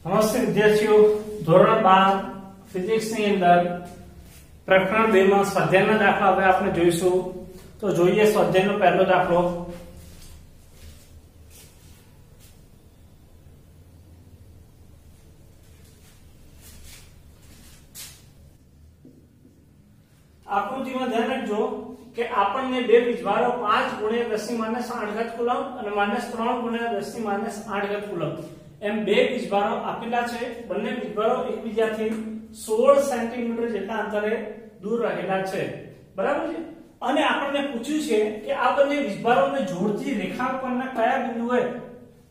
નમસ્તે વિદ્યાર્થીઓ, ધોરણ 12 ફિઝિક્સ ની અંદર પ્રકરણ 2 માં સ્વાધ્યાયના દાખલા હવે આપણે જોઈશું. તો જોઈએ સ્વાધ્યાયનો પહેલો દાખલો. આકૃતિમાં ધ્યાન રાખજો કે આપણને બે વીજભારો 5 × 10⁻⁸ કુલમ અને -3 × 10⁻⁸ કુલમ એમ બે વીજભારો આપેલા છે. બંને વીજભારો એકબીજાથી 16 સેન્ટીમીટર જેટલા અંતરે દૂર રહેલા છે, બરાબર છે. અને આપણને પૂછ્યું છે કે આ બંને વીજભારોને જોડતી રેખા પરના કયા બિંદુએ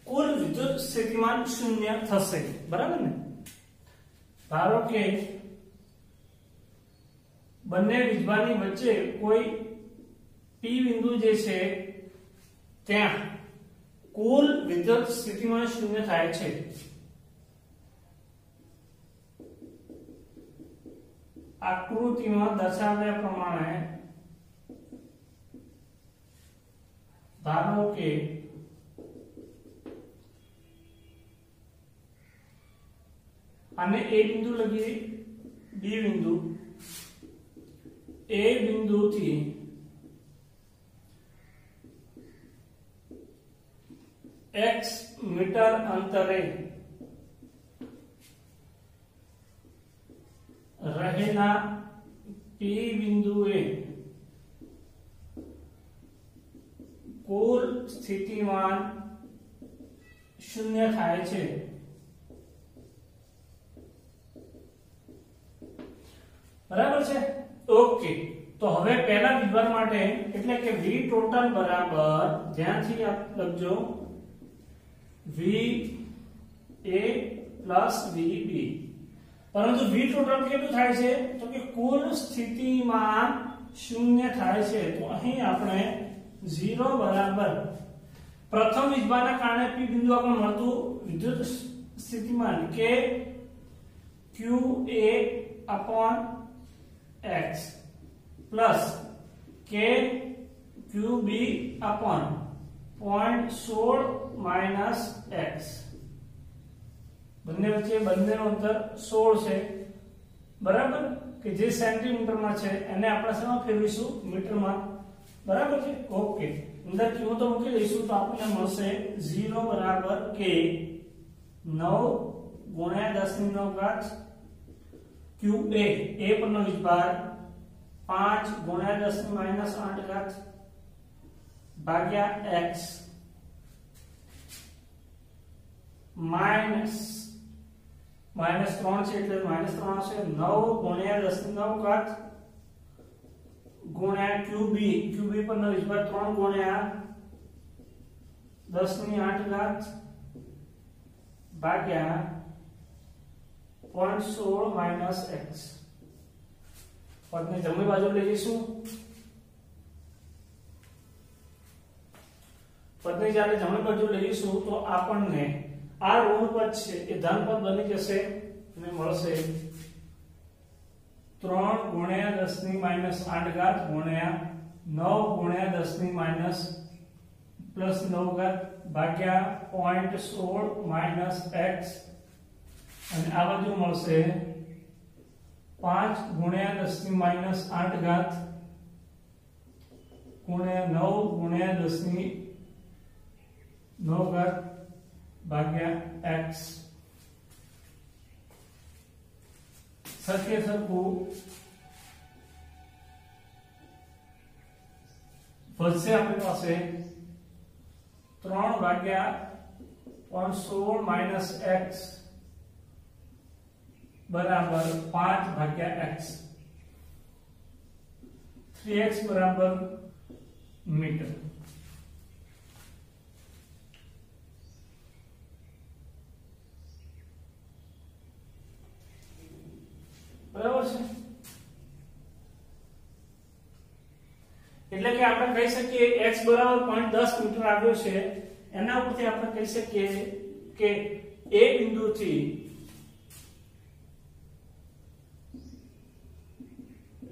કુલ વિદ્યુત સ્થિતિમાન 0 થશે, બરાબર ને. ધારો કે બંને વીજભારની વચ્ચે કોઈ P બિંદુ જે છે ત્યાં કુલ વિદ્યુત સ્થિતિમાન 0 થાય છે. આકૃતિમાં દર્શાવ્યા પ્રમાણે ધારો કે આને A બિંદુ લગી, B બિંદુ, A બિંદુથી x મીટર અંતરે રહેલા P બિંદુએ કુલ સ્થિતિમાન 0 થાય છે. બરાબર છે. ઓકે, તો હવે પહેલા વીજભાર માટે એટલે કે V ટોટલ બરાબર, ધ્યાનથી આપ લખજો, VA + VB. પરંતુ V ટોટલ કેટલું થાય છે તો કે કુલ સ્થિતિમાન 0 થાય છે. તો અહીં આપણે 0 બરાબર પ્રથમ વીજભારના કારણે P બિંદુ આપણને મળતું વિદ્યુત સ્થિતિમાન કે QA/x પ્લસ કે QB/0.16 - x. બંને વચ્ચે બંનેનું અંતર 16 છે, બરાબર, કે જે સેન્ટીમીટરમાં છે એને આપણે શેમાં ફેરવીશું? મીટરમાં, બરાબર છે. ઓકે, અંદર ક્યુ તો મૂકી દઈશું તો આપણને મળશે 0 બરાબર કે 9 × 10⁹ QA, A પરનો વીજભાર 5 × 10⁻⁸ ભાગ્યા x માઈનસ -3 છે એટલે -3 આવશે. 9 × 10⁹ ગુણ્યા QB, QB પરનો વીજભાર 3 × 10⁸ ભાગ્યા 0.16 - x. પદને જમણી બાજુ લઈ જઈશું. પદને જ્યારે જમણી બાજુ લઈ જઈશું તો આપણને આ ઋણ પદ છે એ ધન પદ બની જશે અને મળશે 3 × 10⁻⁸ ગુણ્યા 9 × 10⁻+9 ભાગ્યા 0.16 - x અને આ બાજુ મળશે 5 × 10⁻⁸ ગુણ્યા 9 × 10⁹ ભાગ્યા x. સરખે સરખું વધશે આપણી પાસે 3 ભાગ્યા 0.16 - x બરાબર 5 ભાગ્યા x. 3x બરાબર મીટર. બરાબર છે. એટલે કે આપણે કહી શકીએ x બરાબર 0.10 મીટર આવ્યો છે. એના ઉપરથી આપણે કહી શકીએ કે A બિંદુથી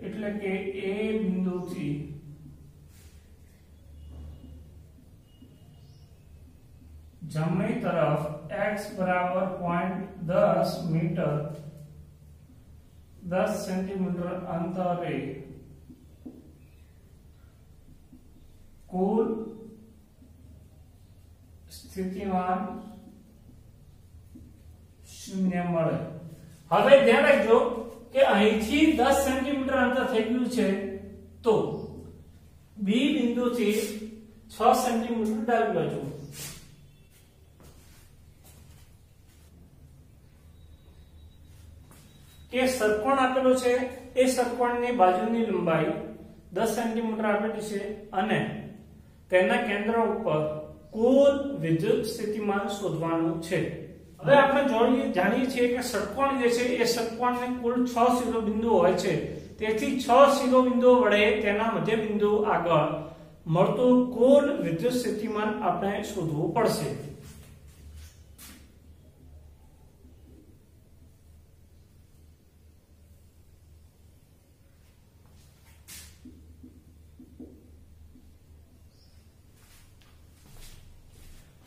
એટલે કે A બિંદુથી જમણી તરફ x બરાબર 0.10 મીટર 10 સેન્ટીમીટર અંતરે કુલ સ્થિતિમાન શૂન્ય મળે। હવે ધ્યાન રાખજો કે અહીંથી 10 સેન્ટીમીટર અંતર થઈ ગયું છે તો બી બિંદુથી 6 સેન્ટીમીટર ડાબી બાજુ કે ષટકોણ આપેલો છે એ ષટકોણની બાજુની લંબાઈ 10 સેન્ટીમીટર આપેલી છે અને તેના કેન્દ્ર ઉપર કુલ વિદ્યુત સ્થિતિમાન શોધવાનું છે। હવે આપણે જાણીએ છીએ કે ષટકોણ જે છે એ ષટકોણને કુલ 6 શિરોબિંદુઓ હોય છે, તેથી 6 શિરોબિંદુઓ વડે તેના મધ્ય બિંદુ આગળ મળતું કુલ વિદ્યુત સ્થિતિમાન આપણે શોધવું પડશે।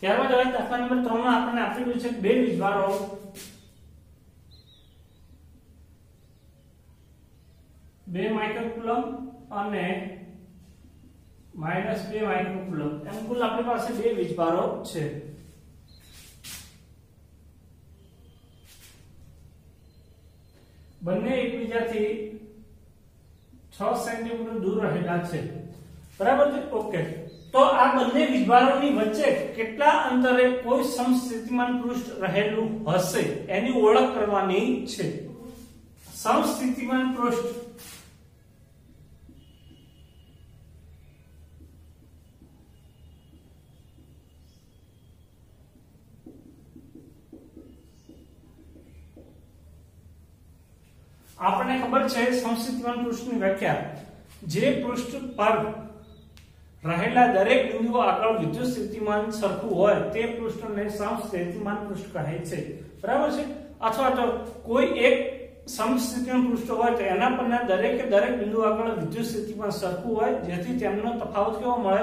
ત્યારબાદ હવે દાખલા નંબર 3 માં આપણને આપેલું છે બે વીજભારો બે માઇક્રોકુલમ અને -2 માઇક્રોકુલમ એમ કુલ આપણી પાસે બે વીજભારો છે। બંને એકબીજાથી 6 સેન્ટીમીટર દૂર રહેલા છે, બરાબર છે। ઓકે, તો આ બંને વીજભારોની વચ્ચે કેટલા અંતરે કોઈ સમસ્થિતિમાન પૃષ્ઠ રહેલું હશે એની ઓળખ કરવાની છે। સમસ્થિતિમાન પૃષ્ઠ આપણને ખબર છે સમસ્થિતિમાન પૃષ્ઠની વ્યાખ્યા, જે પૃષ્ઠ પર રહેલા દરેક બિંદુઓ આગળ વિદ્યુત સ્થિતિમાન સરખું હોય તે પૃષ્ઠને સમસ્થિતિમાન પૃષ્ઠ કહે છે, બરાબર છે। અથવા તો કોઈ એક સમસ્થિતિમાન પૃષ્ઠ હોય તો એના પરના દરેકે દરેક બિંદુ આગળ વિદ્યુત સ્થિતિમાન સરખું હોય જેથી તેમનો તફાવત કેવો મળે,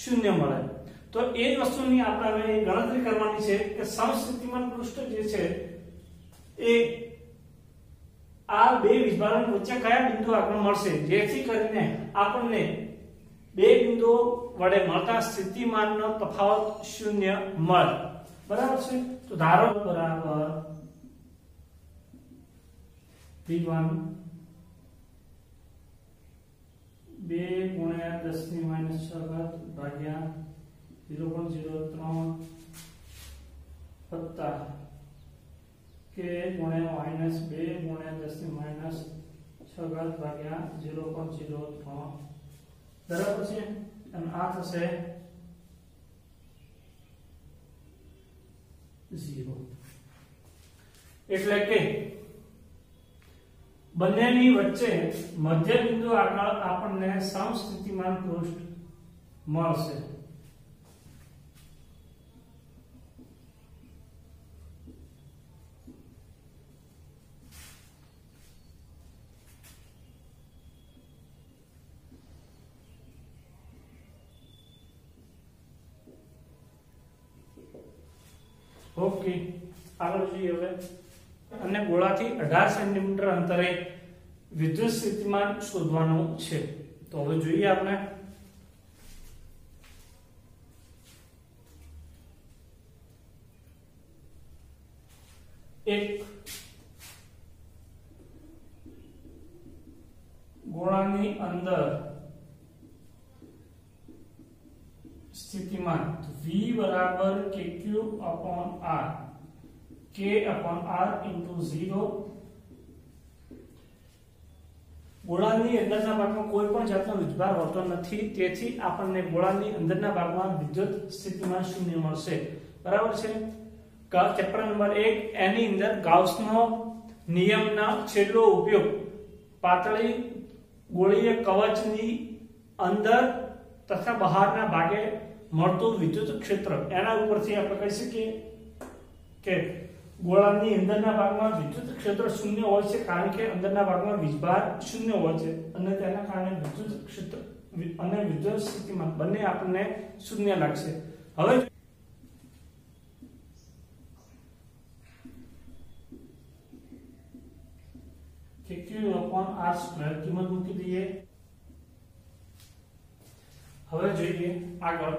શૂન્ય મળે। તો એ જ વસ્તુની આપણે હવે ગણતરી કરવાની છે કે સમસ્થિતિમાન પૃષ્ઠ જે છે એ આ બે વીજભારોની વચ્ચે કયા બિંદુ આગળ મળશે જેથી કરીને આપણને બે બિંદુઓ વડે મળતા સ્થિતિમાનનો તફાવત શૂન્ય મળે, બરાબર છે। તો ધારો બરાબર V1 2 ગુણ્યા 10 ની -6 ઘાત ભાગ્યા 0.03 વત્તા કે ગુણ્યા -2 ગુણ્યા 10 ની -6 ઘાત ભાગ્યા 0.03 બરાબર છે। અને આ થશે 0, એટલે કે બંનેની વચ્ચે મધ્ય બિંદુ આગળ આપણને સમસ્થિતિમાન પૃષ્ઠ મળશે। ઓકે, આગળ જોઈએ હવે અને ગોળાથી 18 સેન્ટીમીટર અંતરે વિદ્યુત સ્થિતિમાન શોધવાનું છે। તો હવે જોઈએ આપણે એક ગોળાની અંદર સ્થિતિમાન V बराबर KQ upon R, K upon R into 0। ગોળાની અંદરના ભાગમાં કોઈ પણ જાતનો વીજભાર હોતો નથી, તેથી આપણને ગોળાની અંદરના ભાગમાં વિદ્યુત સ્થિતિમાન શૂન્ય મળશે, બરાબર છે। ચેપ્ટર નંબર 1 એની અંદર ગાઉસનો નિયમના છેલ્લો ઉપયોગ પાતળી ગોળીય કવચની અંદર તથા બહારના ભાગે મળતું વિદ્યુત ક્ષેત્ર એના ઉપરથી આપણે કહી શકીએ કે ગોળાની અંદરના ભાગમાં વિદ્યુત ક્ષેત્ર શૂન્ય હોય છે, કારણ કે અંદરના ભાગમાં વીજભાર શૂન્ય હોય છે અને તેના કારણે વિદ્યુત ક્ષેત્ર અને વિદ્યુત સ્થિતિમાન બંને આપણને શૂન્ય લાગશે। હવે q/r² કિંમત મૂકી દઈએ। હવે જોઈએ આગળ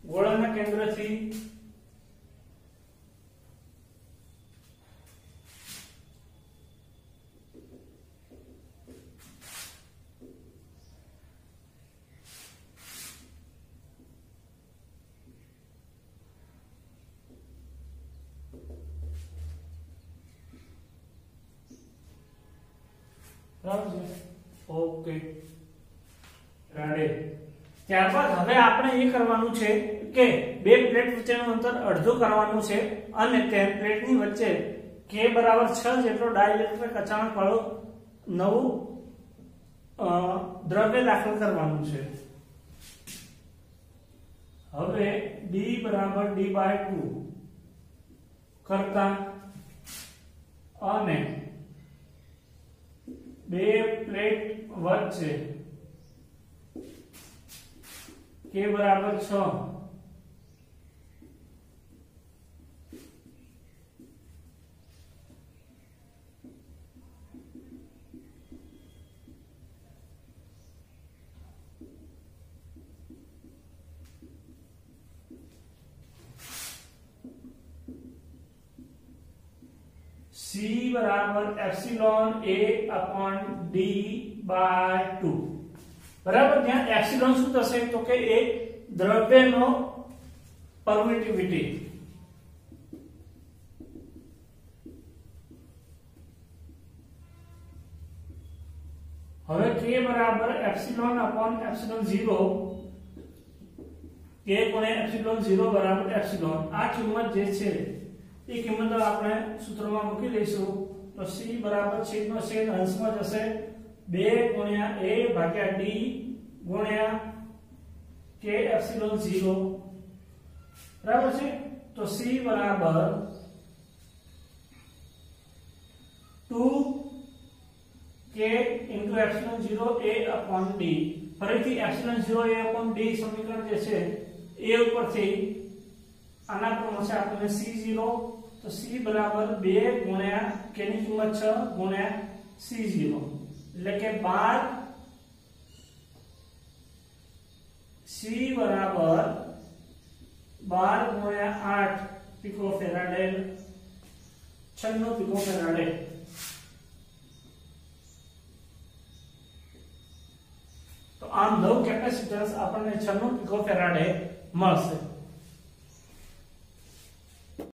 ગોળાના કેન્દ્રથી ઓકે રેડી। ત્યારબાદ હવે આપણે એ કરવાનું છે કે બે પ્લેટ વચ્ચેનું અંતર અડધું કરવાનું છે અને તે પ્લેટની વચ્ચે k = 6 જેટલો ડાઇલેક્ટ્રિક અચાનક વાળું નવું દ્રવ્ય દાખલ કરવાનું છે। હવે d = d/2 કરતા અને બે પ્લેટ વચ્ચે k = 6 C = ε/d/2 બરાબર। ત્યાં એપ્સિલોન શું થશે તો કે એ દ્રવ્યનો પરમિટિવિટી। હવે k = ε/ε0 k * ε0 = એપ્સિલોન। આ કિંમત જે છે એ કિંમત આપણે સૂત્રમાં મૂકી દઈશું તો c = છેદનો છેદ અંશમાં જશે 2 * a/d * k ε0 બરાબર છે। તો c = 2k * ε0 a/d। ફરીથી ε0 a/d સમીકરણ જે છે એ ઉપરથી આના ક્રમશઃ આપણને c0 તો c = 2 * k ની કિંમત 6 * c0 એટલે કે 12 c = 12 * 8 પિકોફેરાડે 96 પિકોફેરાડે। તો આમ નવું કેપેસિટન્સ આપણને 96 પિકોફેરાડે મળશે।